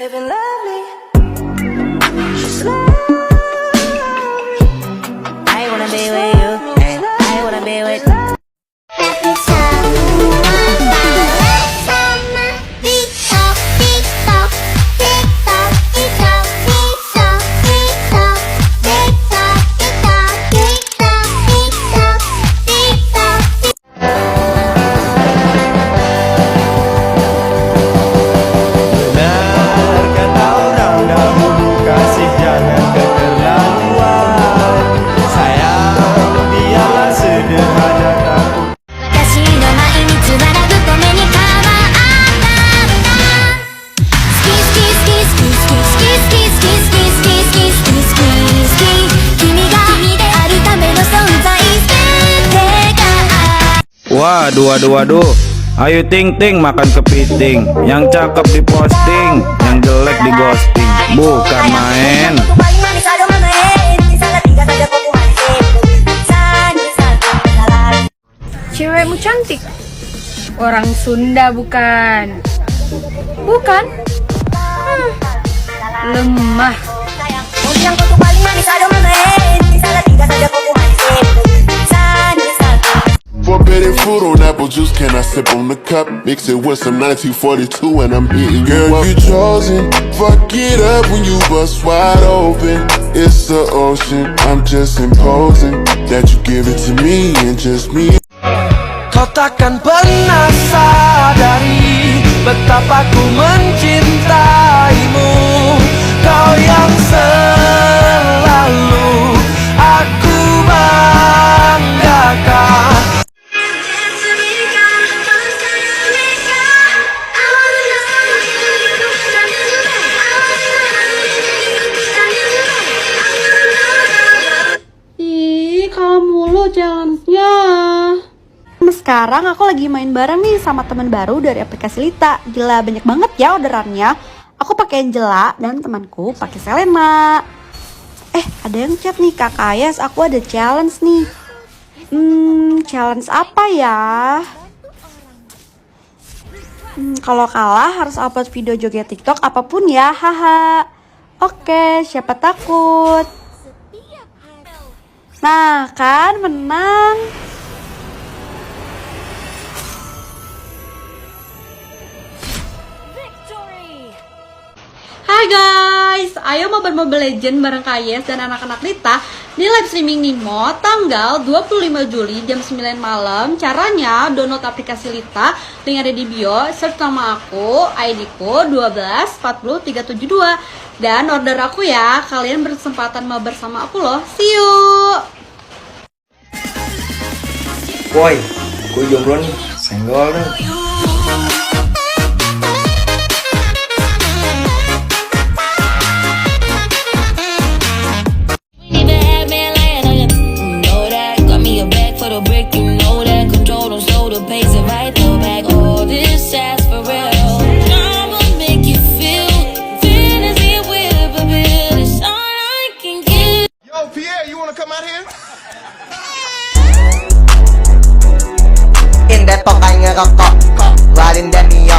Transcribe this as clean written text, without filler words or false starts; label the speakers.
Speaker 1: Living lovely, she's lovely. I wanna be with you, and I wanna be with you.
Speaker 2: Waduh, ayo ting ting makan kepiting, yang cakep diposting, yang jelek di ghosting, bukan main.
Speaker 3: Cewekmu cantik, orang Sunda bukan? Bukan? Lemah.
Speaker 4: Forbidden fruit on apple juice, can I sip on the cup? Mix it with some 1942 and I'm hitting you. Girl, you chosen, fuck it up when you bust wide open. It's the ocean, I'm just imposing that you give it to me and just me.
Speaker 5: Kau takkan pernah sadari betapa ku mencintaimu. Kau yang selalu aku banggakan.
Speaker 3: Ih, kamu lo jalannya. Sekarang aku lagi main bareng nih sama teman baru dari aplikasi Lita. Gila, banyak banget ya orderannya. Aku pakai Angela dan temanku pakai Selena. Ada yang chat nih, Kak Ayas, aku ada challenge nih. Challenge apa ya? Kalau kalah harus upload video joget TikTok apapun ya, haha. Oke, siapa takut? Nah, kan menang. Hai guys, ayo mabar Mobile Legends bareng Kayes dan anak-anak Lita di live streaming Nimo tanggal 25 Juli jam 9 malam. Caranya download aplikasi Lita, link ada di bio, search nama aku, ID ku 1240372 dan order aku ya. Kalian berkesempatan mabar sama aku loh. See you.
Speaker 6: Woi, gue jomblo nih, senggol nih.
Speaker 5: Depok ay ngerokok, keluarin Demi yo.